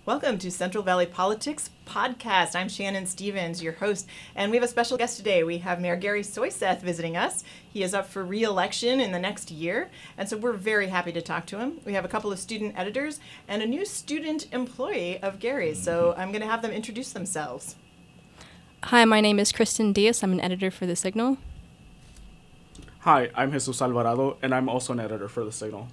Welcome to Central Valley Politics Podcast. I'm Shannon Stevens, your host, and we have a special guest today. We have Mayor Gary Soiseth visiting us. He is up for re-election in the next year, and so we're very happy to talk to him. We have a couple of student editors and a new student employee of Gary's, so I'm going to have them introduce themselves. Hi, my name is Kristen Diaz. I'm an editor for The Signal. Hi, I'm Jesus Alvarado, and I'm also an editor for The Signal.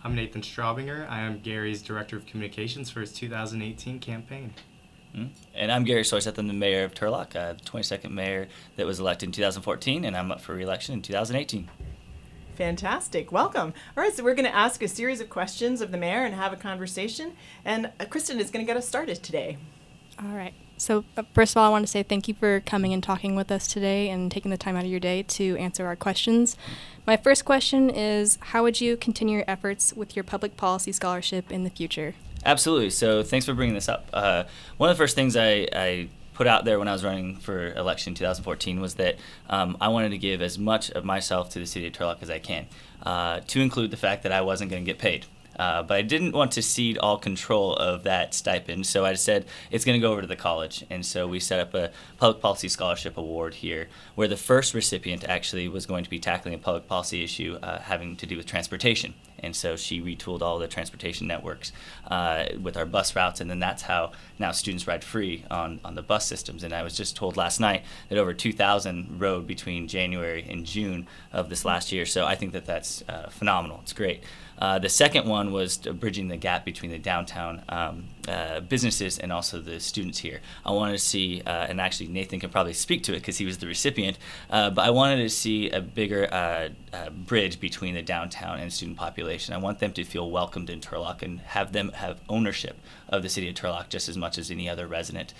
I'm Nathan Straubinger. I am Gary's Director of Communications for his 2018 campaign. And I'm Gary Soiseth. I'm the mayor of Turlock, the 22nd mayor that was elected in 2014, and I'm up for re-election in 2018. Fantastic. Welcome. All right, so we're going to ask a series of questions of the mayor and have a conversation, and Kristen is going to get us started today. All right. So first of all, I want to say thank you for coming and talking with us today and taking the time out of your day to answer our questions. My first question is, how would you continue your efforts with your public policy scholarship in the future? Absolutely. So thanks for bringing this up. One of the first things I put out there when I was running for election in 2014 was that I wanted to give as much of myself to the city of Turlock as I can, to include the fact that I wasn't going to get paid. But I didn't want to cede all control of that stipend, so I said it's going to go over to the college. And so we set up a public policy scholarship award here, where the first recipient actually was going to be tackling a public policy issue having to do with transportation. And so she retooled all the transportation networks with our bus routes, and then that's how now students ride free on the bus systems. And I was just told last night that over 2,000 rode between January and June of this last year. So I think that that's phenomenal. It's great. The second one was bridging the gap between the downtown businesses and also the students here. I wanted to see, and actually Nathan can probably speak to it because he was the recipient, but I wanted to see a bigger bridge between the downtown and student population. I want them to feel welcomed in Turlock and have them have ownership of the city of Turlock just as much as any other resident,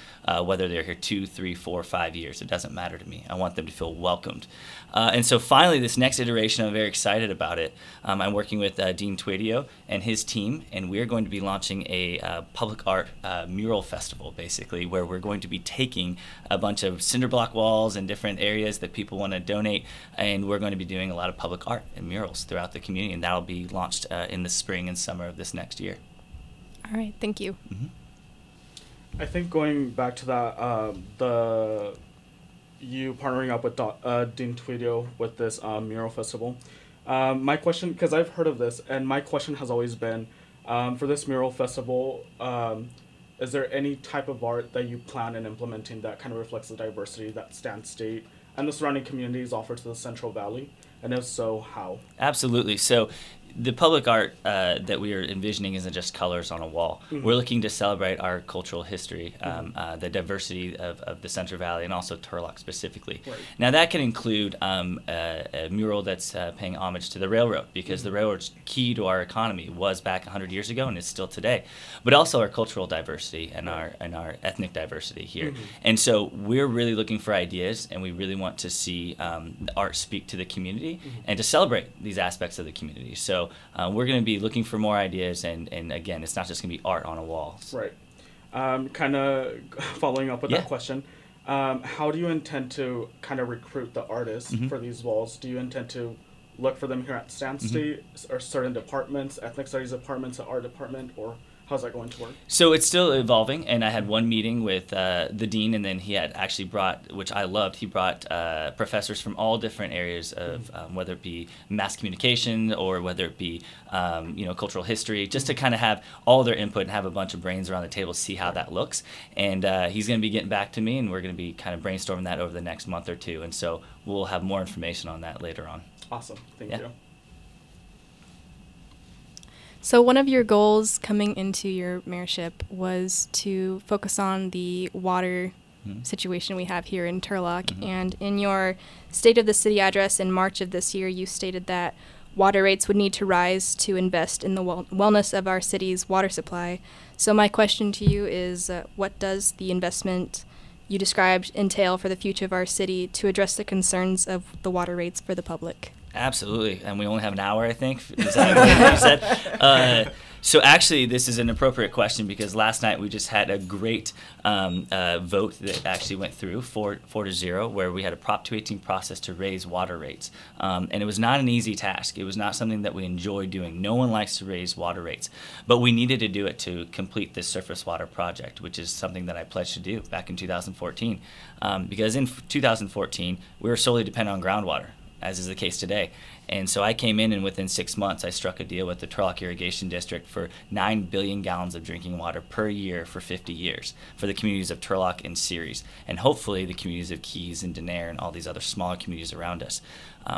whether they're here 2, 3, 4, 5 years. It doesn't matter to me. I want them to feel welcomed. And so finally, this next iteration, I'm very excited about it. I'm working with Dean Twadio and his team, and we're going to be launching a public art mural festival, basically, where we're going to be taking a bunch of cinder block walls and different areas that people want to donate, and we're going to be doing a lot of public art and murals throughout the community, and that'll be launched in the spring and summer of this next year. All right, thank you. Mm-hmm. I think going back to that, you partnering up with Dean Twadio with this mural festival. My question, because I've heard of this, and my question has always been, for this mural festival, is there any type of art that you plan on implementing that kind of reflects the diversity that Stan State and the surrounding communities offer to the Central Valley? And if so, how? Absolutely. So the public art that we are envisioning isn't just colors on a wall. Mm-hmm. We're looking to celebrate our cultural history, the diversity of the Central Valley, and also Turlock specifically. Right. Now that can include a mural that's paying homage to the railroad, because the railroad's key to our economy was back 100 years ago and is still today, but also our cultural diversity and our ethnic diversity here. Mm-hmm. And so we're really looking for ideas, and we really want to see art speak to the community and to celebrate these aspects of the community. So we're going to be looking for more ideas, and again, it's not just going to be art on a wall. Right. Kind of following up with that question, how do you intend to kind of recruit the artists for these walls? Do you intend to look for them here at Stan State or certain departments, ethnic studies departments, the art department, or how's that going to work? So it's still evolving, and I had one meeting with the dean, and then he had actually brought, which I loved, he brought professors from all different areas of whether it be mass communication or whether it be cultural history, just to kind of have all their input and have a bunch of brains around the table to see how that looks. And he's going to be getting back to me, and we're going to be kind of brainstorming that over the next month or two, and so we'll have more information on that later on. Awesome. Thank you. So one of your goals coming into your mayorship was to focus on the water situation we have here in Turlock. And in your State of the City address in March of this year, you stated that water rates would need to rise to invest in the wellness of our city's water supply. So my question to you is, what does the investment you described entail for the future of our city to address the concerns of the water rates for the public? Absolutely, and we only have an hour, I think. Is that what you said? So actually, this is an appropriate question because last night we just had a great vote that actually went through 4-0, where we had a Prop 218 process to raise water rates, and it was not an easy task. It was not something that we enjoy doing. No one likes to raise water rates, but we needed to do it to complete this surface water project, which is something that I pledged to do back in 2014, because in 2014 we were solely dependent on groundwater, as is the case today. And so I came in, and within 6 months, I struck a deal with the Turlock Irrigation District for 9 billion gallons of drinking water per year for 50 years for the communities of Turlock and Ceres, and hopefully the communities of Keys and Denair and all these other smaller communities around us.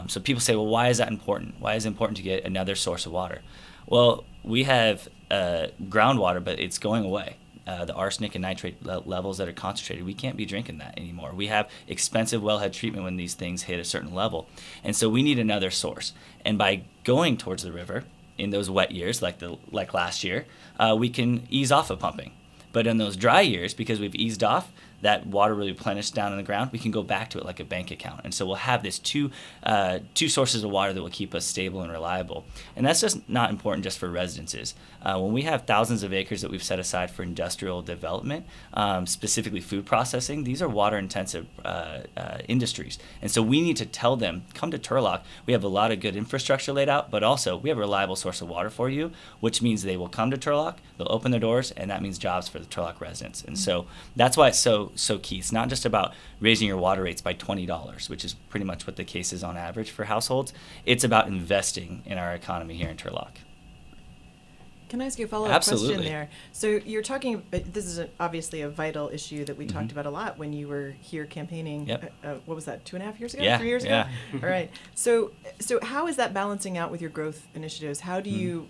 So people say, well, why is that important? Why is it important to get another source of water? Well, we have groundwater, but it's going away. The arsenic and nitrate levels that are concentrated, we can't be drinking that anymore. We have expensive wellhead treatment when these things hit a certain level. And so we need another source. And by going towards the river in those wet years, like last year, we can ease off of pumping. But in those dry years, because we've eased off, that water will replenish down in the ground, we can go back to it like a bank account. And so we'll have this two sources of water that will keep us stable and reliable. And that's just not important just for residences. When we have thousands of acres that we've set aside for industrial development, specifically food processing, these are water-intensive industries. And so we need to tell them, come to Turlock. We have a lot of good infrastructure laid out, but also we have a reliable source of water for you, which means they will come to Turlock, they'll open their doors, and that means jobs for the Turlock residents. And so that's why it's so key. It's not just about raising your water rates by $20, which is pretty much what the case is on average for households. It's about investing in our economy here in Turlock. Can I ask you a follow-up question there? So you're talking, this is obviously a vital issue that we talked about a lot when you were here campaigning. Yep. What was that, 2.5 years ago? Yeah, 3 years ago? All right. So how is that balancing out with your growth initiatives? How do you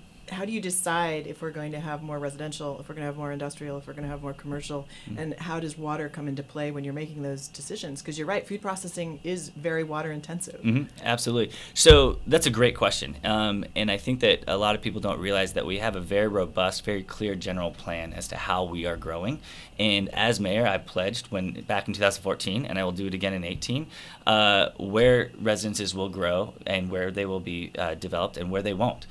decide if we're going to have more residential, if we're going to have more industrial, if we're going to have more commercial, and how does water come into play when you're making those decisions? Because you're right, food processing is very water intensive. Absolutely. So that's a great question. And I think that a lot of people don't realize that we have a very robust, very clear general plan as to how we are growing. And as mayor, I pledged back in 2014, and I will do it again in 2018, where residences will grow and where they will be developed and where they won't.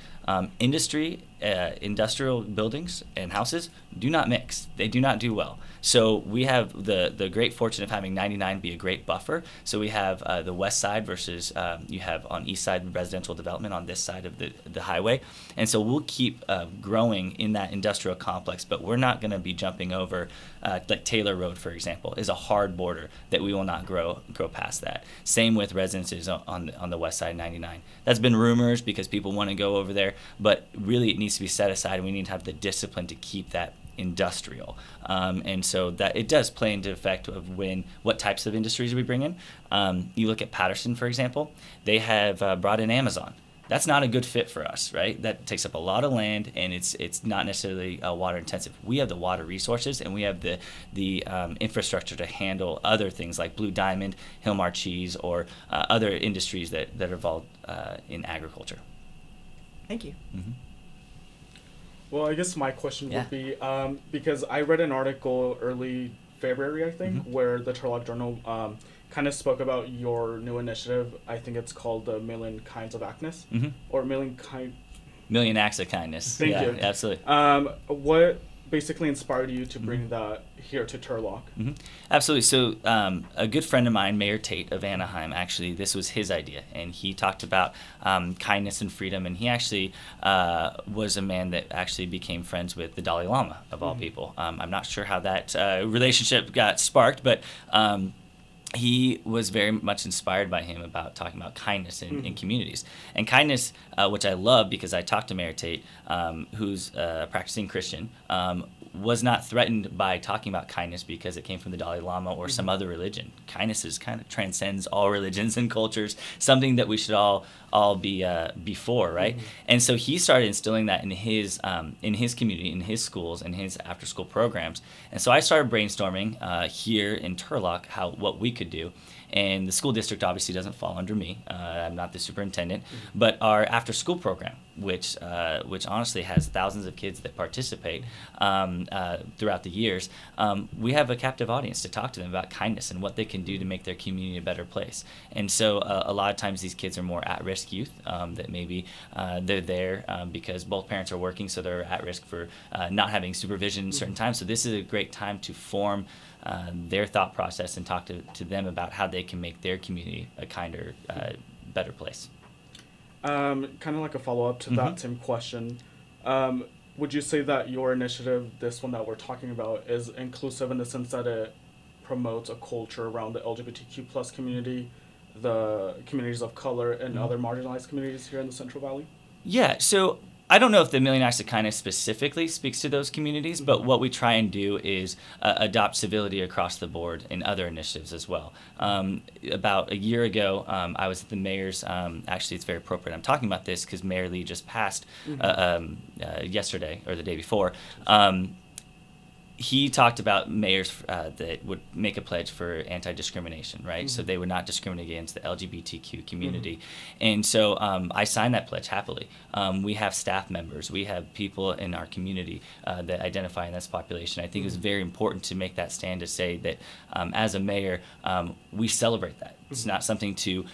Industrial buildings and houses do not mix. They do not do well. So we have the great fortune of having 99 be a great buffer. So we have the west side versus you have on east side residential development on this side of the highway. And so we'll keep growing in that industrial complex, but we're not going to be jumping over, like Taylor Road, for example, is a hard border that we will not grow past that. Same with residences on the west side of 99. That's been rumors because people want to go over there, but really it needs to be set aside, and we need to have the discipline to keep that industrial. And so that it does play into effect of what types of industries we bring in. You look at Patterson, for example, they have brought in Amazon. That's not a good fit for us, right? That takes up a lot of land, and it's not necessarily water intensive. We have the water resources, and we have the infrastructure to handle other things like Blue Diamond, Hilmar Cheese, or other industries that are involved in agriculture. Thank you. Well, I guess my question would be, because I read an article early February, I think, where the Turlock Journal kind of spoke about your new initiative. I think it's called the Million Kinds of Actness, or Million Acts of Kindness. Thank you. Absolutely. What basically inspired you to bring that here to Turlock? Absolutely. So a good friend of mine, Mayor Tate of Anaheim, actually, this was his idea, and he talked about kindness and freedom, and he actually was a man that actually became friends with the Dalai Lama, of all people. I'm not sure how that relationship got sparked, but he was very much inspired by him about talking about kindness in communities. And kindness, which I love because I talked to Mayor Tate, who's a practicing Christian, was not threatened by talking about kindness because it came from the Dalai Lama or some other religion. Kindness is kind of transcends all religions and cultures, something that we should all be before, right? And so he started instilling that in his community, in his schools, and his after-school programs. And so I started brainstorming here in Turlock what we could do. And the school district obviously doesn't fall under me. I'm not the superintendent, but our after-school program, which honestly has thousands of kids that participate throughout the years, we have a captive audience to talk to them about kindness and what they can do to make their community a better place. And so a lot of times these kids are more at-risk youth that maybe they're there because both parents are working, so they're at risk for not having supervision in certain times. So this is a great time to form their thought process and talk to them about how they can make their community a kinder, better place. Kind of like a follow-up to that same question. Would you say that your initiative, this one that we're talking about, is inclusive in the sense that it promotes a culture around the LGBTQ plus community, the communities of color, and other marginalized communities here in the Central Valley? Yeah, so I don't know if the Million Acts of Kindness specifically speaks to those communities, but what we try and do is adopt civility across the board in other initiatives as well. About a year ago, I was at the mayor's, actually it's very appropriate I'm talking about this because Mayor Lee just passed yesterday or the day before. He talked about mayors that would make a pledge for anti-discrimination, right? So they would not discriminate against the LGBTQ community. And so I signed that pledge happily. We have staff members. We have people in our community that identify in this population. I think it was very important to make that stand to say that as a mayor, we celebrate that. It's not something to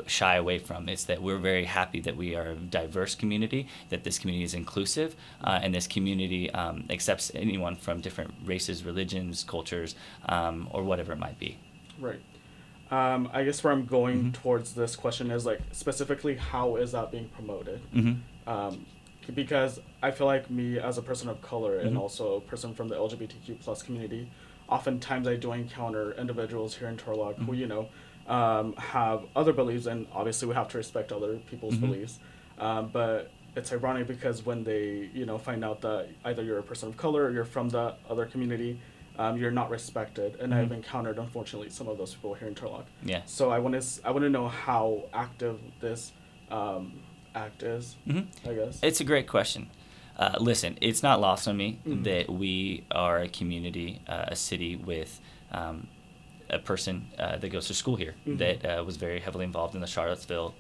shy away from. It's that we're very happy that we are a diverse community, that this community is inclusive, and this community accepts anyone from different races, religions, cultures, or whatever it might be. Right. I guess where I'm going towards this question is like specifically how is that being promoted? Because I feel like me as a person of color and also a person from the LGBTQ plus community, oftentimes I do encounter individuals here in Turlock who, you know, have other beliefs, and obviously we have to respect other people's beliefs. But it's ironic because when they, you know, find out that either you're a person of color or you're from the other community, you're not respected. And I've encountered, unfortunately, some of those people here in Turlock. Yeah. So I want to know how active this act is, I guess. It's a great question. Listen, it's not lost on me that we are a community, a city with a person that goes to school here that was very heavily involved in the Charlottesville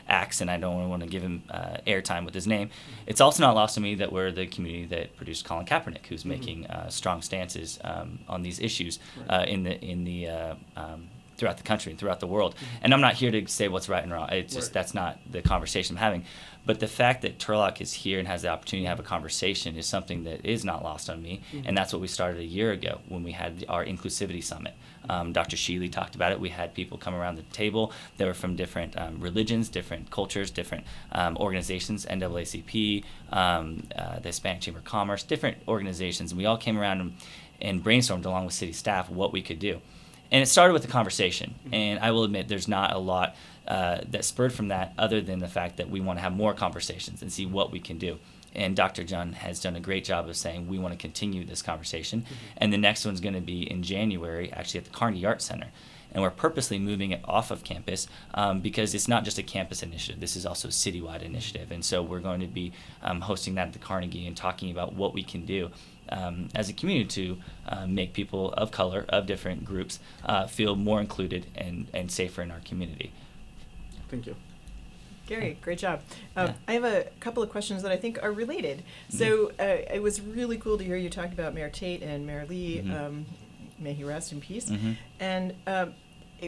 acts, and I don't want to give him airtime with his name. It's also not lost on me that we're the community that produced Colin Kaepernick, who's making strong stances on these issues throughout the country and throughout the world. And I'm not here to say what's right and wrong. It's just that's not the conversation I'm having. But the fact that Turlock is here and has the opportunity to have a conversation is something that is not lost on me. And that's what we started a year ago when we had our Inclusivity Summit. Dr. Sheely talked about it. We had people come around the table that were from different religions, different cultures, different organizations, NAACP, the Hispanic Chamber of Commerce, different organizations. And we all came around and brainstormed along with city staff what we could do. And it started with a conversation, and I will admit there's not a lot that spurred from that other than the fact that we want to have more conversations and see what we can do. And Dr. John has done a great job of saying we want to continue this conversation. And the next one's going to be in January, actually at the Carnegie Arts Center. And we're purposely moving it off of campus because it's not just a campus initiative. This is also a citywide initiative. And so we're going to be hosting that at the Carnegie and talking about what we can do as a community to make people of color, of different groups, feel more included and safer in our community. Thank you. Gary, great job. I have a couple of questions that I think are related. So it was really cool to hear you talk about Mayor Tate and Mayor Lee. May he rest in peace. And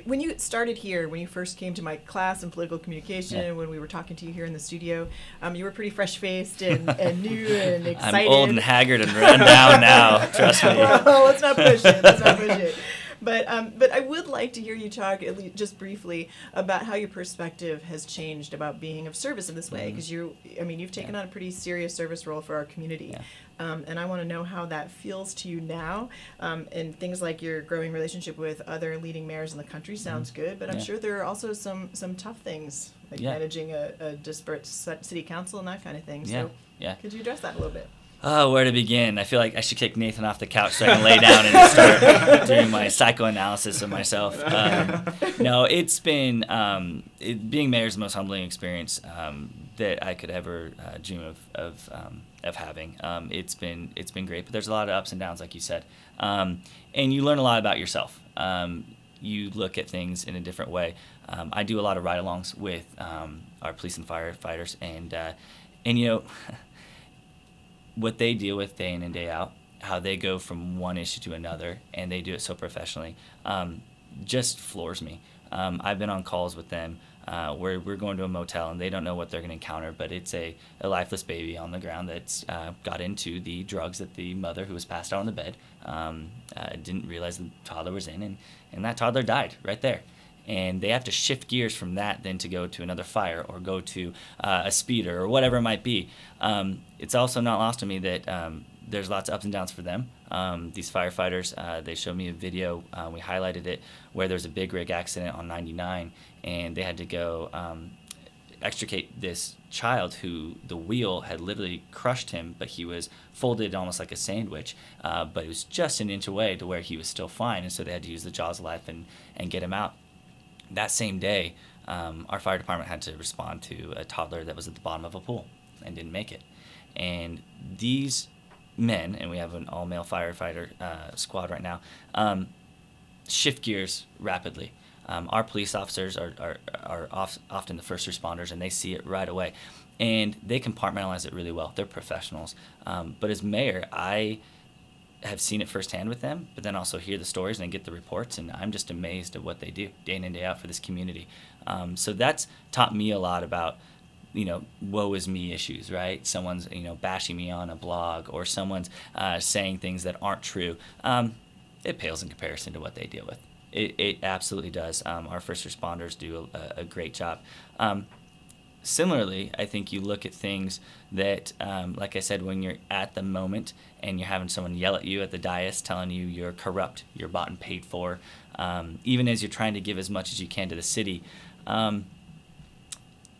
when you started here, when you first came to my class in political communication, when we were talking to you here in the studio, you were pretty fresh-faced and new and excited. I'm old and haggard and run down now, trust me. Well, let's not push it. Let's not push it. But I would like to hear you talk, at least just briefly, about how your perspective has changed about being of service in this way. Because you've taken on a pretty serious service role for our community. And I want to know how that feels to you now. And things like your growing relationship with other leading mayors in the country sounds good, but I'm sure there are also some tough things, like managing a disparate city council and that kind of thing. So could you address that a little bit? Oh, where to begin? I feel like I should kick Nathan off the couch so I can lay down and start doing my psychoanalysis of myself. No, it's been, being mayor is the most humbling experience that I could ever dream of having. It's been great, but there's a lot of ups and downs, like you said, and you learn a lot about yourself. You look at things in a different way. I do a lot of ride-alongs with our police and firefighters, and you know, what they deal with day in and day out, how they go from one issue to another, and they do it so professionally, just floors me. I've been on calls with them where we're going to a motel and they don't know what they're going to encounter, but it's a lifeless baby on the ground that's got into the drugs that the mother, who was passed out on the bed, didn't realize the toddler was in, and that toddler died right there. And they have to shift gears from that then to go to another fire or go to a speeder or whatever it might be. It's also not lost to me that there's lots of ups and downs for them. These firefighters, they showed me a video, we highlighted it, where there's a big rig accident on 99, and they had to go extricate this child who the wheel had literally crushed him, but he was folded almost like a sandwich, but it was just an inch away to where he was still fine, and so they had to use the jaws of life and get him out. That same day, our fire department had to respond to a toddler that was at the bottom of a pool and didn't make it. And these men, and we have an all-male firefighter squad right now, shift gears rapidly. Our police officers are often the first responders, and they see it right away. And they compartmentalize it really well. They're professionals. But as mayor, I have seen it firsthand with them, but then also hear the stories and I get the reports, and I'm just amazed at what they do day in and day out for this community. So that's taught me a lot about, woe is me issues, right? Someone's, bashing me on a blog, or someone's saying things that aren't true. It pales in comparison to what they deal with. It absolutely does. Our first responders do a great job. Similarly, I think you look at things that, like I said, when you're at the moment and you're having someone yell at you at the dais telling you you're corrupt, you're bought and paid for, even as you're trying to give as much as you can to the city,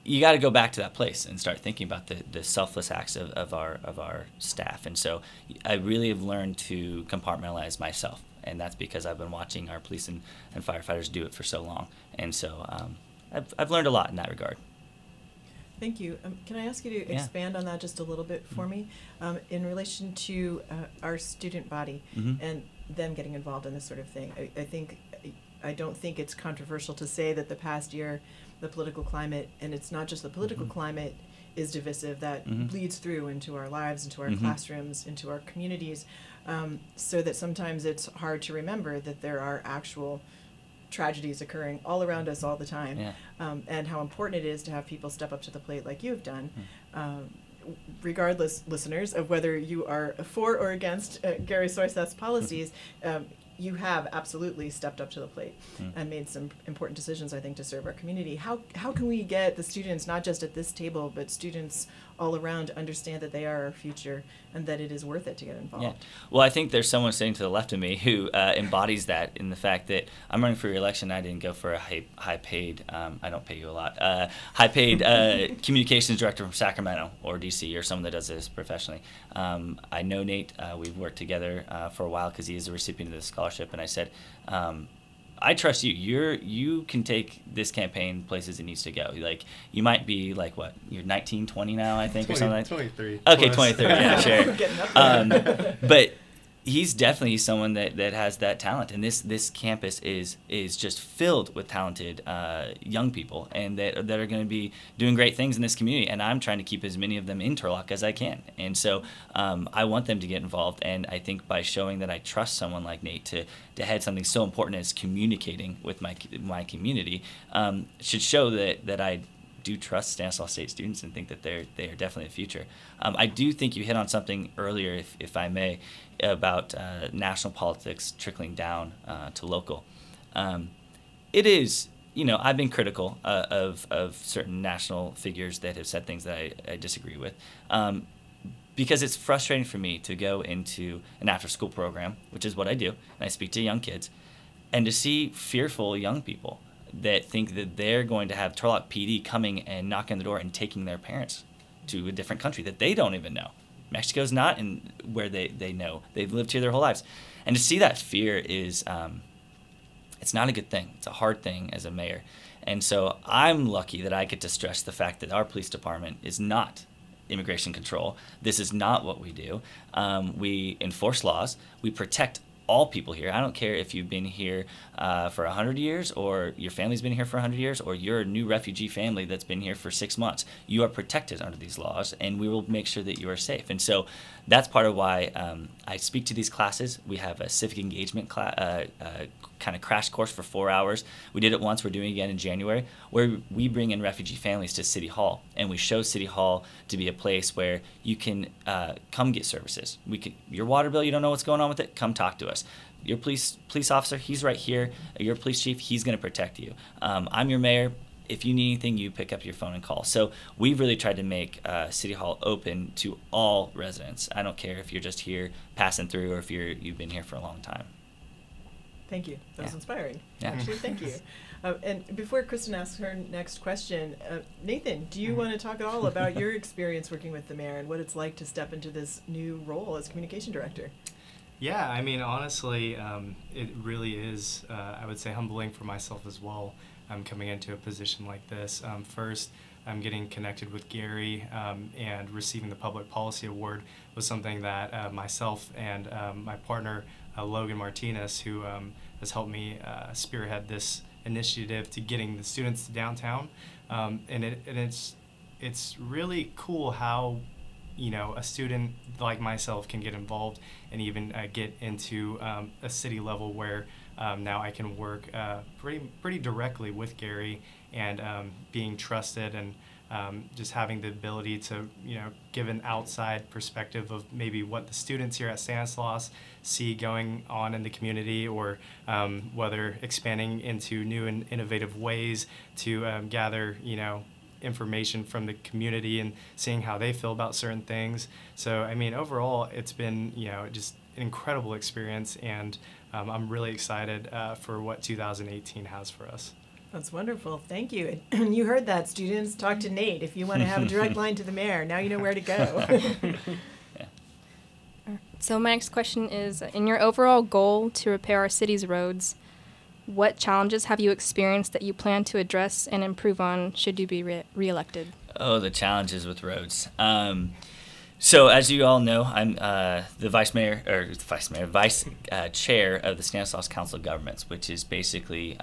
you got to go back to that place and start thinking about the selfless acts of our staff. And so I really have learned to compartmentalize myself, and that's because I've been watching our police and firefighters do it for so long. And so I've learned a lot in that regard. Thank you. Can I ask you to expand on that just a little bit for me in relation to our student body and them getting involved in this sort of thing? I don't think it's controversial to say that the past year, the political climate, and it's not just the political climate, is divisive. That bleeds through into our lives, into our classrooms, into our communities, so that sometimes it's hard to remember that there are actual tragedies occurring all around us all the time, and how important it is to have people step up to the plate like you have done. Regardless, listeners, of whether you are for or against Gary Soiseth's policies, you have absolutely stepped up to the plate and made some important decisions, I think, to serve our community. How can we get the students, not just at this table, but students all around, to understand that they are our future and that it is worth it to get involved? Yeah. Well, I think there's someone sitting to the left of me who embodies that, in the fact that I'm running for re-election. I didn't go for a high-paid, I don't pay you a lot, high-paid communications director from Sacramento or D.C. or someone that does this professionally. I know Nate. We've worked together for a while because he is a recipient of the scholarship, and I said, I trust you. You can take this campaign places it needs to go. Like, you might be like, what, you're 19, 20 now, I think, 20, or something like 23. Okay, plus. 23, yeah, sure. Getting up there. But he's definitely someone that has that talent, and this campus is just filled with talented young people, and that are going to be doing great things in this community, and I'm trying to keep as many of them in Turlock as I can. And so I want them to get involved, and I think by showing that I trust someone like Nate to head something so important as communicating with my community, should show that I do trust Stanislaus State students and think that they are definitely the future. I do think you hit on something earlier, if I may, about national politics trickling down to local. It is, I've been critical of certain national figures that have said things that I disagree with, because it's frustrating for me to go into an after-school program, which is what I do, and I speak to young kids, and to see fearful young people that think that they're going to have Turlock PD coming and knocking on the door and taking their parents to a different country that they don't even know. Mexico's not in where they know. They've lived here their whole lives. And to see that fear is It's not a good thing. It's a hard thing as a mayor. And so I'm lucky that I get to stress the fact that our police department is not immigration control. This is not what we do. We enforce laws. We protect all people here. I don't care if you've been here for 100 years or your family's been here for 100 years or you're a new refugee family that's been here for 6 months. You are protected under these laws, and we will make sure that you are safe. And so that's part of why I speak to these classes. We have a civic engagement kind of crash course for 4 hours. We did it once. We're doing it again in January, where we bring in refugee families to City Hall, and we show City Hall to be a place where you can come get services. Your water bill, you don't know what's going on with it, come talk to us. Your police officer, he's right here. Your police chief, he's going to protect you. I'm your mayor. If you need anything, you pick up your phone and call. So we've really tried to make City Hall open to all residents. I don't care if you're just here passing through or if you've been here for a long time. Thank you. That was inspiring. Yeah. Actually, thank you. And before Kristen asks her next question, Nathan, do you want to talk at all about your experience working with the mayor and what it's like to step into this new role as communication director? Yeah, I mean, honestly, it really is, I would say, humbling for myself as well. Coming into a position like this. First, getting connected with Gary and receiving the Public Policy Award was something that myself and my partner, Logan Martinez, who has helped me spearhead this initiative to getting the students to downtown. And it's really cool how a student like myself can get involved and even get into a city level where now I can work pretty directly with Gary and being trusted and just having the ability to give an outside perspective of maybe what the students here at Stanislaus see going on in the community, or whether expanding into new and innovative ways to gather information from the community and seeing how they feel about certain things. So I mean, overall, it's been just an incredible experience, and I'm really excited for what 2018 has for us. That's wonderful. Thank you. And you heard that, students. Talk to Nate if you want to have a direct line to the mayor. Now you know where to go. So my next question is, in your overall goal to repair our city's roads, what challenges have you experienced that you plan to address and improve on should you be reelected? Oh, the challenges with roads. So as you all know, I'm the vice chair of the Stanislaus Council of Governments, which is basically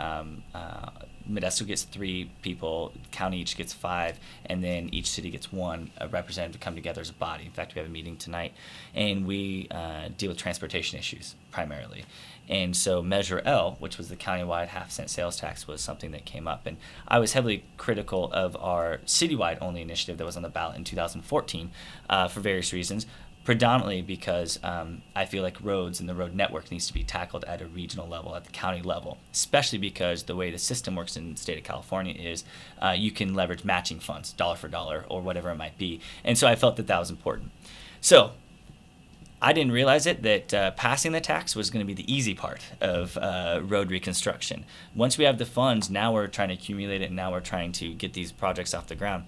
Modesto gets 3 people, county each gets 5, and then each city gets 1 representative to come together as a body. In fact, we have a meeting tonight, and we deal with transportation issues primarily. And so Measure L, which was the countywide half-cent sales tax, was something that came up. And I was heavily critical of our citywide only initiative that was on the ballot in 2014 for various reasons, predominantly because I feel like roads and the road network needs to be tackled at a regional level, at the county level, especially because the way the system works in the state of California is you can leverage matching funds, dollar for dollar, or whatever it might be. And so I felt that that was important. So I didn't realize it that passing the tax was going to be the easy part of road reconstruction. Once we have the funds, now we're trying to accumulate it, and now we're trying to get these projects off the ground.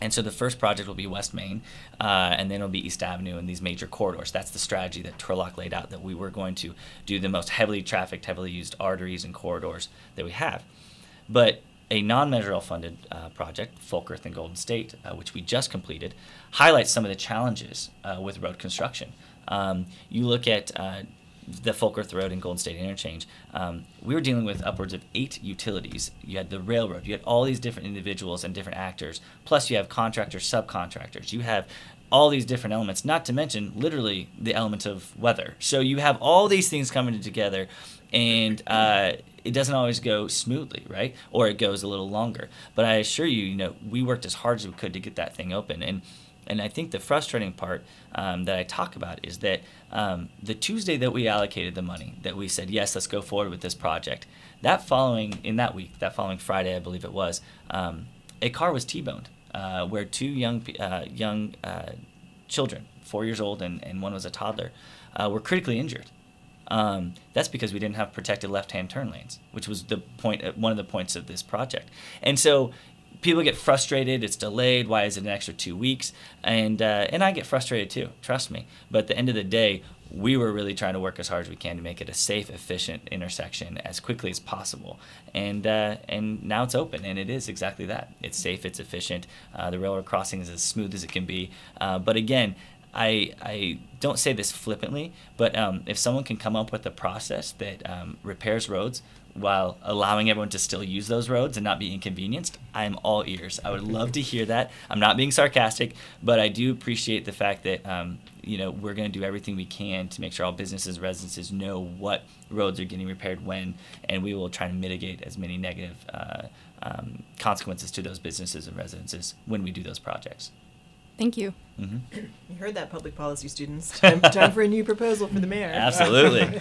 And so the first project will be West Main, and then it'll be East Avenue and these major corridors. That's the strategy that Turlock laid out, that we were going to do the most heavily trafficked, heavily used arteries and corridors that we have. But a non-Measure L funded project, Folkerth and Golden State, which we just completed, highlights some of the challenges with road construction. You look at the Folkerth Road and Golden State Interchange, we were dealing with upwards of 8 utilities. You had the railroad, you had all these different individuals and different actors, plus you have contractors, subcontractors, you have all these different elements, not to mention literally the element of weather. So you have all these things coming together, and it doesn't always go smoothly, right? Or it goes a little longer. But I assure you, we worked as hard as we could to get that thing open. And I think the frustrating part that I talk about is that the Tuesday that we allocated the money, that we said, yes, let's go forward with this project, that following Friday, I believe it was, a car was T-boned where 2 young children, 4 years old and one was a toddler, were critically injured. That's because we didn't have protected left-hand turn lanes, which was one of the points of this project. And so people get frustrated, it's delayed, why is it an extra 2 weeks? And I get frustrated too, trust me. But at the end of the day, we were really trying to work as hard as we can to make it a safe, efficient intersection as quickly as possible. And now it's open, and it is exactly that. It's safe, it's efficient. The railroad crossing is as smooth as it can be. But again, I don't say this flippantly, but if someone can come up with a process that repairs roads while allowing everyone to still use those roads and not be inconvenienced, I'm all ears. I would love to hear that. I'm not being sarcastic, but I do appreciate the fact that we're going to do everything we can to make sure all businesses, residences know what roads are getting repaired when, and we will try to mitigate as many negative consequences to those businesses and residences when we do those projects. Thank you. Mm-hmm. You heard that, public policy students. Time for a new proposal for the mayor. Absolutely.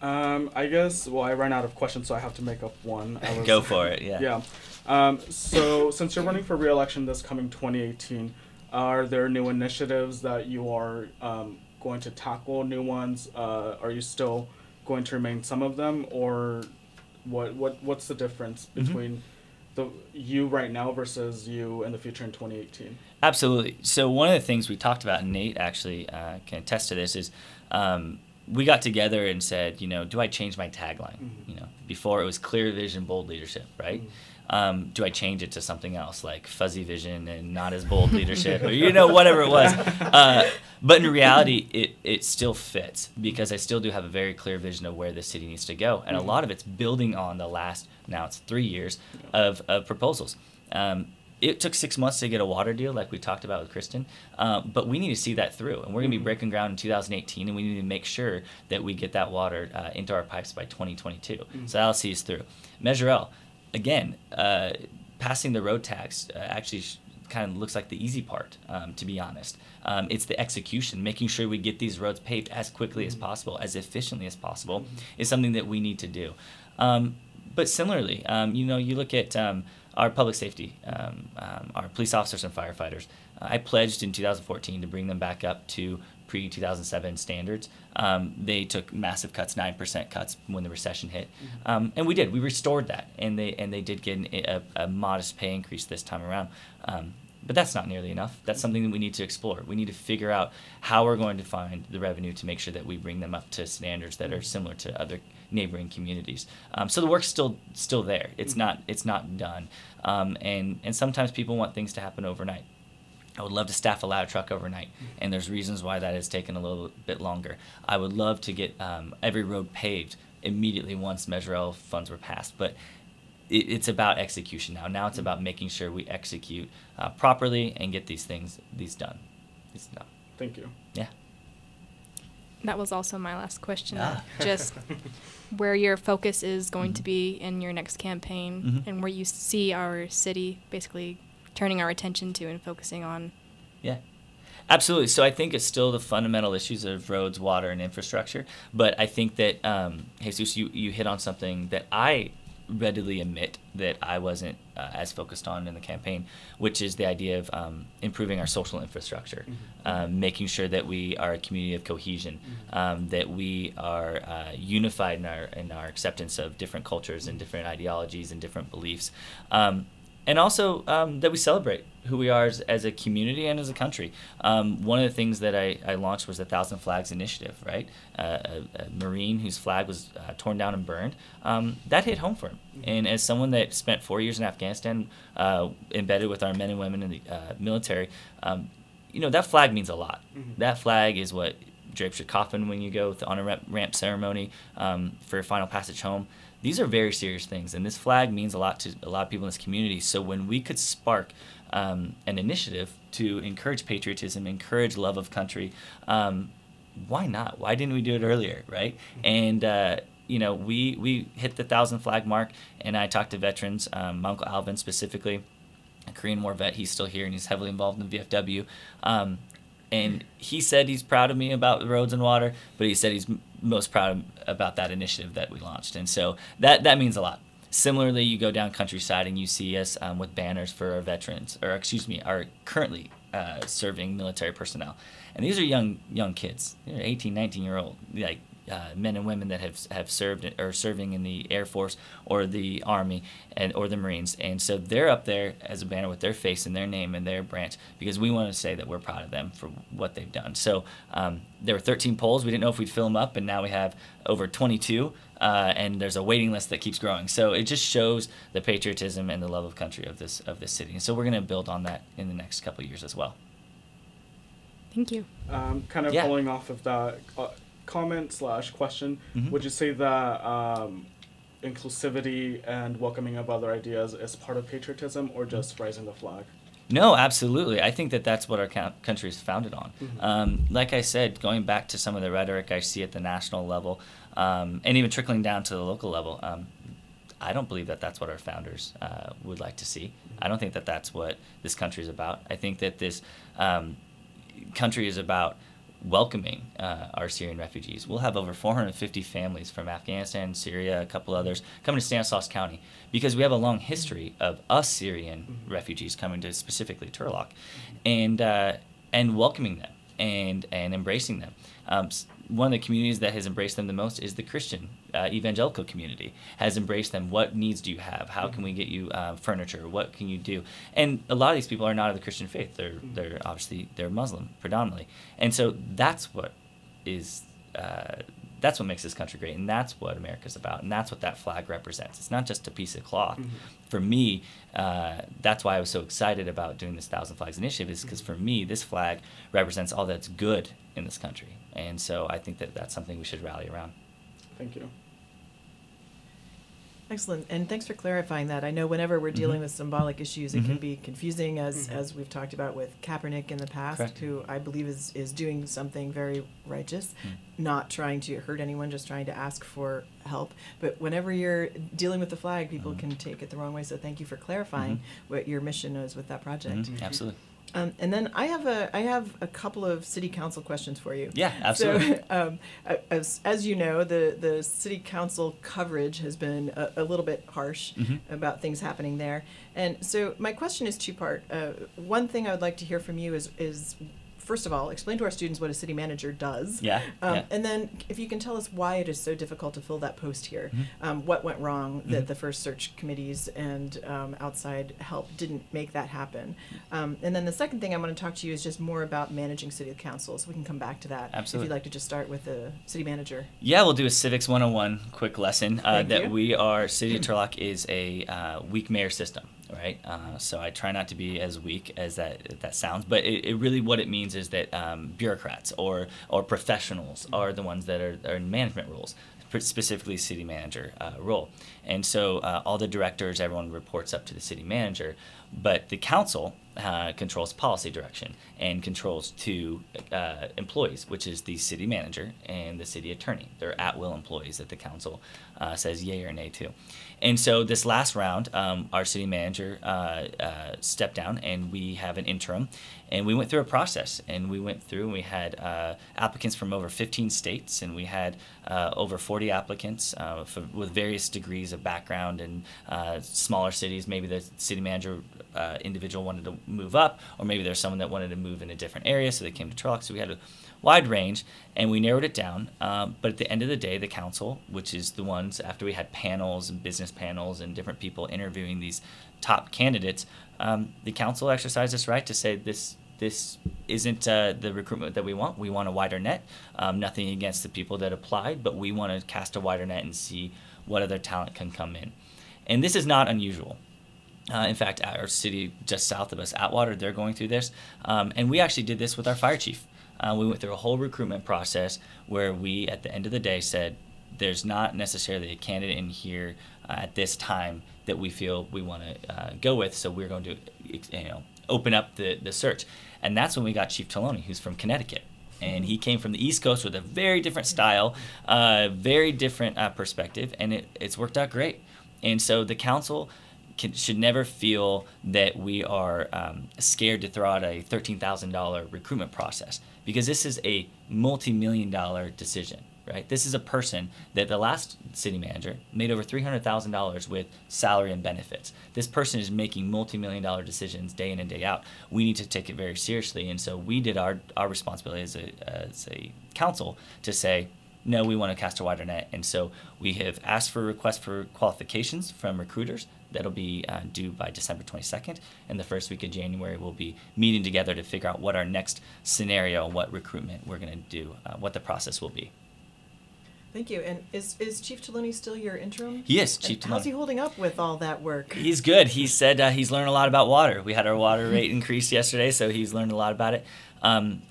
I guess, well, I ran out of questions, so I have to make up one. Go for it, yeah. Yeah. So since you're running for re-election this coming 2018, are there new initiatives that you are going to tackle, new ones? Are you still going to remain some of them, or what's the difference between you right now versus you in the future in 2018? Absolutely. So one of the things we talked about, and Nate actually can attest to this, is we got together and said, do I change my tagline? Mm-hmm. Before it was clear vision, bold leadership, right? Mm-hmm. Do I change it to something else like fuzzy vision and not as bold leadership, or whatever it was? But in reality, it still fits, because I still do have a very clear vision of where the city needs to go, and a lot of it's building on the last, now it's 3 years of proposals. It took 6 months to get a water deal, like we talked about with Kristen, but we need to see that through, and we're going to be breaking ground in 2018, and we need to make sure that we get that water into our pipes by 2022. So that'll see us through. Measure L, again, passing the road tax actually kind of looks like the easy part, to be honest. It's the execution, making sure we get these roads paved as quickly as possible, as efficiently as possible, is something that we need to do. But similarly, you look at our public safety, our police officers and firefighters. I pledged in 2014 to bring them back up to pre-2007 standards. They took massive cuts, 9% cuts when the recession hit, and we did. We restored that, and they did get a modest pay increase this time around. But that's not nearly enough. That's something that we need to explore. We need to figure out how we're going to find the revenue to make sure that we bring them up to standards that are similar to other neighboring communities. So the work's still there. It's not done. And sometimes people want things to happen overnight. I would love to staff a ladder truck overnight, and there's reasons why that has taken a little bit longer. I would love to get every road paved immediately once Measure L funds were passed, but it's about execution now. Now it's about making sure we execute properly and get these done. Thank you. Yeah. That was also my last question. Just where your focus is going to be in your next campaign, and where you see our city basically turning our attention to and focusing on. Yeah. Absolutely. So I think it's still the fundamental issues of roads, water, and infrastructure. But I think that, Jesus, you hit on something that I readily admit that I wasn't as focused on in the campaign, which is the idea of improving our social infrastructure, making sure that we are a community of cohesion, that we are unified in our acceptance of different cultures and different ideologies and different beliefs. And also that we celebrate who we are as a community and as a country. One of the things that I launched was the 1,000 Flags Initiative, right? A Marine whose flag was torn down and burned. That hit home for him. And as someone that spent 4 years in Afghanistan, embedded with our men and women in the military, that flag means a lot. That flag is what drapes your coffin when you go on a ramp ceremony for your final passage home. These are very serious things, and this flag means a lot to a lot of people in this community. So when we could spark an initiative to encourage patriotism, encourage love of country, why not? Why didn't we do it earlier, right? And we hit the 1,000 flag mark, and I talked to veterans, my Uncle Alvin specifically, a Korean War vet. He's still here, and he's heavily involved in the VFW. And he said he's proud of me about the roads and water, but he said he's most proud about that initiative that we launched. And so that means a lot. Similarly, you go down countryside and you see us with banners for our veterans, our currently serving military personnel. And these are young kids. They're 18, 19-year-old. Like, men and women that have served or serving in the Air Force or the Army or the Marines. And so they're up there as a banner with their face and their name and their branch because we want to say that we're proud of them for what they've done. So there were 13 polls. We didn't know if we'd fill them up, and now we have over 22, and there's a waiting list that keeps growing. So it just shows the patriotism and the love of country of this city. And so we're going to build on that in the next couple of years as well. Thank you. Kind of following off of that comment/question, would you say that inclusivity and welcoming of other ideas is part of patriotism or just raising the flag? No, absolutely. I think that that's what our country is founded on. Like I said, going back to some of the rhetoric I see at the national level and even trickling down to the local level, I don't believe that that's what our founders would like to see. I don't think that that's what this country is about. I think that this country is about welcoming our Syrian refugees. We'll have over 450 families from Afghanistan, Syria, a couple others coming to Stanislaus County because we have a long history of us Syrian refugees coming to specifically Turlock, and welcoming them and embracing them. One of the communities that has embraced them the most is the Christian evangelical community. Has embraced them. What needs do you have? How can we get you furniture? What can you do? And a lot of these people are not of the Christian faith. They're obviously they're Muslim predominantly, and so that's what makes this country great, and that's what America's about, and that's what that flag represents. It's not just a piece of cloth. For me, that's why I was so excited about doing this 1,000 Flags initiative, is because for me, this flag represents all that's good in this country, and so I think that that's something we should rally around. Thank you. Excellent, and thanks for clarifying that. I know whenever we're dealing with symbolic issues, it can be confusing, as we've talked about with Kaepernick in the past, Correct. who I believe is doing something very righteous, not trying to hurt anyone, just trying to ask for help. But whenever you're dealing with the flag, people can take it the wrong way, so thank you for clarifying what your mission is with that project. Absolutely. And then I have a couple of city council questions for you. Yeah, absolutely. So, as you know, the city council coverage has been a little bit harsh about things happening there. And so my question is two-part. One thing I would like to hear from you is first of all, explain to our students what a city manager does. And then if you can tell us why it is so difficult to fill that post here. What went wrong that the first search committees and outside help didn't make that happen. And then the second thing I want to talk to you is just more about managing city council, so we can come back to that. Absolutely. If you'd like to just start with the city manager. Yeah, we'll do a Civics 101 quick lesson. City of Turlock is a weak mayor system. Right, so I try not to be as weak as that sounds, but it really what it means is that bureaucrats or professionals are the ones that are in management roles, specifically city manager role, and so all the directors, everyone reports up to the city manager, but the council controls policy direction and controls two employees, which is the city manager and the city attorney. They're at-will employees that the council says yay or nay to. And so this last round, our city manager stepped down, and we have an interim. And we went through a process, and we had applicants from over 15 states, and we had over 40 applicants with various degrees of background and smaller cities. Maybe the city manager individual wanted to move up, or maybe there's someone that wanted to move in a different area, so they came to Turlock. So we had a wide range, and we narrowed it down. But at the end of the day, the council, which is the ones after we had panels and business panels and different people interviewing these top candidates, the council exercised its right to say this isn't the recruitment that we want. We want a wider net. Nothing against the people that applied, but we want to cast a wider net and see what other talent can come in. And this is not unusual. In fact, our city just south of us, Atwater, they're going through this. And we actually did this with our fire chief. We went through a whole recruitment process where we, at the end of the day, said there's not necessarily a candidate in here at this time that we feel we want to go with, so we're going to open up the search. And that's when we got Chief Taloni, who's from Connecticut. And he came from the East Coast with a very different style, very different perspective, and it's worked out great. And so the council should never feel that we are scared to throw out a $13,000 recruitment process, because this is a multi-million-dollar decision, right? This is a person that the last city manager made over $300,000 with salary and benefits. This person is making multi-million-dollar decisions day in and day out. We need to take it very seriously, and so we did our responsibility as a council to say, no, we want to cast a wider net. And so we have asked for requests for qualifications from recruiters. That'll be due by December 22nd. And the first week of January, we'll be meeting together to figure out what our next scenario, what recruitment we're going to do, what the process will be. Thank you. And is Chief Taloni still your interim? He is, Chief Taloni. How's he holding up with all that work? He's good. He said he's learned a lot about water. We had our water rate increase yesterday, so he's learned a lot about it.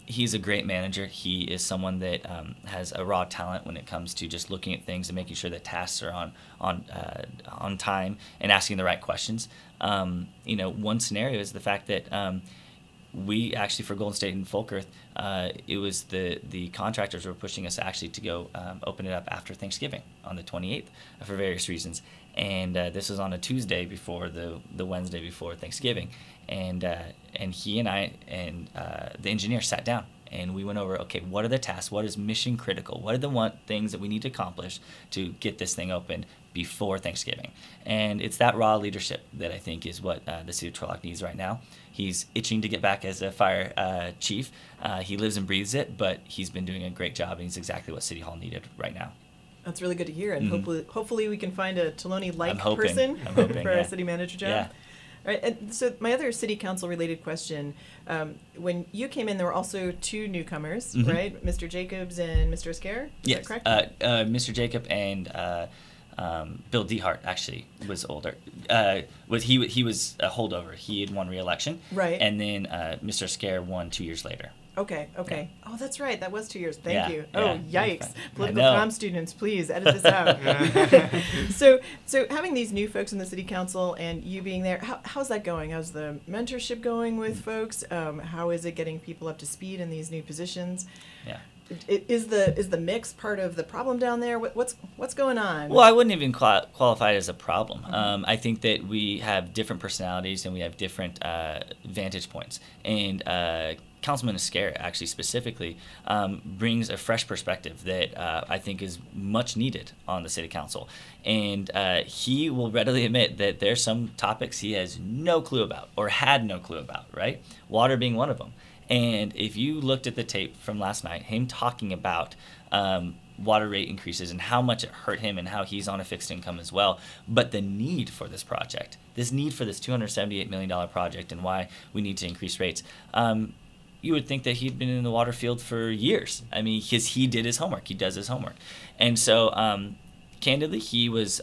He's a great manager. He is someone that has a raw talent when it comes to just looking at things and making sure that tasks are on time and asking the right questions. One scenario is the fact that we actually, for Golden State and Folkerth, it was the contractors were pushing us actually to go open it up after Thanksgiving on the 28th for various reasons. And this was on a Tuesday before the Wednesday before Thanksgiving. And he and I and the engineer sat down and we went over, okay, what are the tasks? What is mission critical? What are the things that we need to accomplish to get this thing open before Thanksgiving? And it's that raw leadership that I think is what the city of Turlock needs right now. He's itching to get back as a fire chief. He lives and breathes it, but he's been doing a great job, and he's exactly what City Hall needed right now. That's really good to hear, and hopefully we can find a Taloni-like I'm hoping, for our city manager job. Yeah. All right, and so my other city council related question, when you came in, there were also two newcomers, right? Mr. Jacobs and Mr. Esquer, is that correct? Mr. Jacob and Bill Dehart actually was older. He was a holdover. He had won re-election. Right. And then Mr. Esquer won 2 years later. Okay. Yeah. Oh, that's right. That was 2 years. Thank Yeah, you. yeah, Oh, yikes. Political I know. comm students, please edit this out. So having these new folks in the city council and you being there, how's that going? How's the mentorship going with folks? How is it getting people up to speed in these new positions? Yeah. Is the mix part of the problem down there? What's going on? Well, I wouldn't even qualify it as a problem. I think that we have different personalities and we have different vantage points. And Councilman Esquer actually specifically brings a fresh perspective that I think is much needed on the city council. And he will readily admit that there's some topics he has no clue about or had no clue about, right? Water being one of them. And if you looked at the tape from last night, him talking about water rate increases and how much it hurt him and how he's on a fixed income as well, but the need for this project, this need for this $278 million project and why we need to increase rates, you would think that he'd been in the water field for years. I mean, because he did his homework. He does his homework. And so, candidly, he was,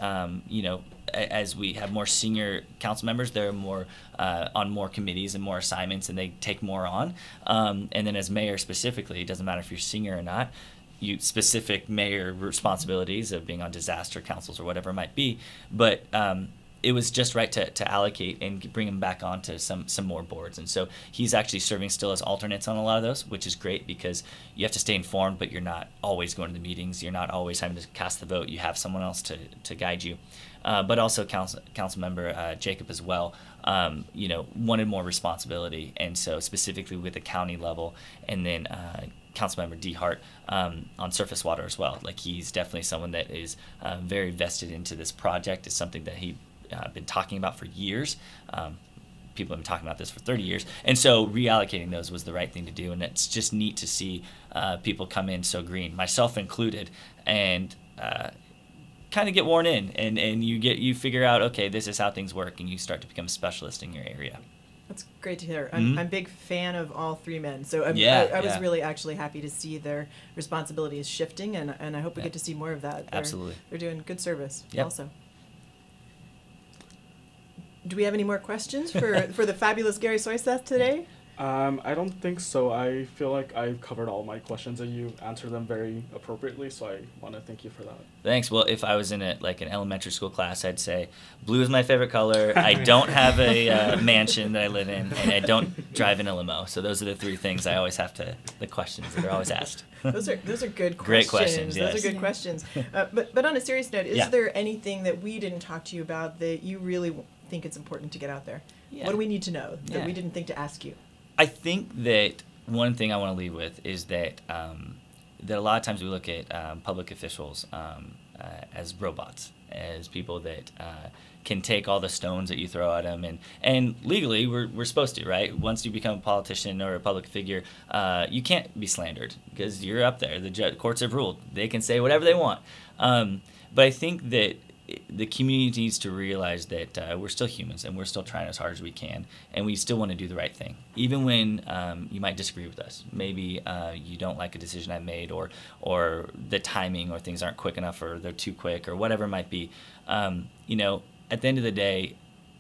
as we have more senior council members, they're more on more committees and more assignments, and they take more on. And then as mayor specifically, it doesn't matter if you're senior or not, you specific mayor responsibilities of being on disaster councils or whatever it might be. But it was just right to allocate and bring him back onto some more boards. And so he's actually serving still as alternates on a lot of those, which is great because you have to stay informed, but you're not always going to the meetings. You're not always having to cast the vote. You have someone else to guide you. But also council member Jacob as well, wanted more responsibility. And so specifically with the county level, and then Councilmember Dehart on surface water as well. Like he's definitely someone that is very vested into this project. It's something that he been talking about for years. People have been talking about this for 30 years. And so reallocating those was the right thing to do. And it's just neat to see people come in so green, myself included, and kind of get worn in. And you figure out, okay, this is how things work, and you start to become a specialist in your area. That's great to hear. I'm a big fan of all three men. So I was really actually happy to see their responsibilities shifting, and I hope we get to see more of that. Absolutely. They're doing good service Yep. also. Do we have any more questions for the fabulous Gary Soiseth today? I don't think so. I feel like I've covered all my questions and you answered them very appropriately, so I want to thank you for that. Thanks. Well, if I was in an elementary school class, I'd say blue is my favorite color. I don't have a mansion that I live in, and I don't drive in a limo. So those are the three things I always have the questions that are always asked. Those are good questions. Great questions, yes. Those are good questions. But on a serious note, is there anything that we didn't talk to you about that you really think it's important to get out there? Yeah. What do we need to know that we didn't think to ask you? I think that one thing I want to leave with is that that a lot of times we look at public officials as robots, as people that can take all the stones that you throw at them, and legally we're supposed to, right? Once you become a politician or a public figure, you can't be slandered because you're up there. The courts have ruled; they can say whatever they want. But I think that the community needs to realize that we're still humans and we're still trying as hard as we can, and we still want to do the right thing, even when you might disagree with us. Maybe you don't like a decision I made, or the timing, or things aren't quick enough, or they're too quick, or whatever it might be. At the end of the day,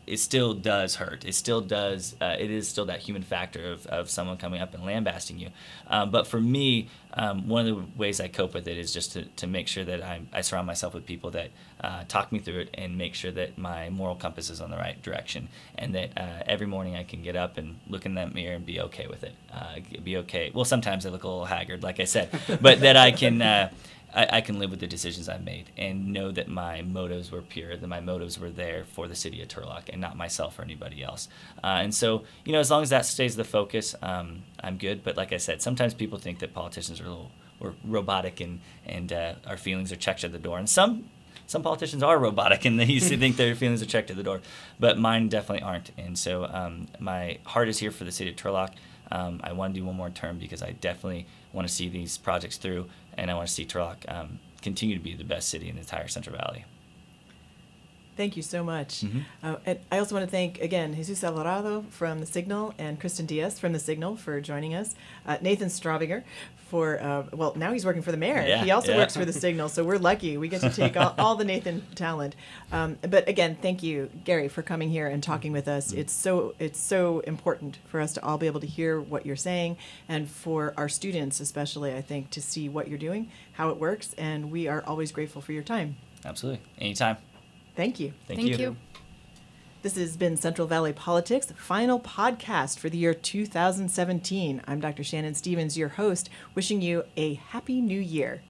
it still does hurt. It still does. It is still that human factor of someone coming up and lambasting you. But for me, one of the ways I cope with it is just to make sure that I surround myself with people that talk me through it and make sure that my moral compass is on the right direction, and that every morning I can get up and look in that mirror and be okay with it. Be okay. Well, sometimes I look a little haggard, like I said, but that I can live with the decisions I've made and know that my motives were pure, that my motives were there for the city of Turlock and not myself or anybody else. And so, as long as that stays the focus, I'm good. But like I said, sometimes people think that politicians are we're robotic and our feelings are checked at the door. And some politicians are robotic and they used to think their feelings are checked at the door, but mine definitely aren't. And so my heart is here for the city of Turlock. I want to do one more term because I definitely want to see these projects through, and I want to see Turlock continue to be the best city in the entire Central Valley. Thank you so much. And I also want to thank, again, Jesus Alvarado from The Signal and Kristen Diaz from The Signal for joining us. Nathan Straubinger for, now he's working for the mayor. Yeah, he also yeah. works for The Signal, so we're lucky. We get to take all the Nathan talent. But again, thank you, Gary, for coming here and talking with us. It's so important for us to all be able to hear what you're saying, and for our students especially, I think, to see what you're doing, how it works, and we are always grateful for your time. Absolutely. Anytime. Thank you. Thank Thank you. you. This has been Central Valley Politics, final podcast for the year 2017. I'm Dr. Shannon Stevens, your host, wishing you a happy new year.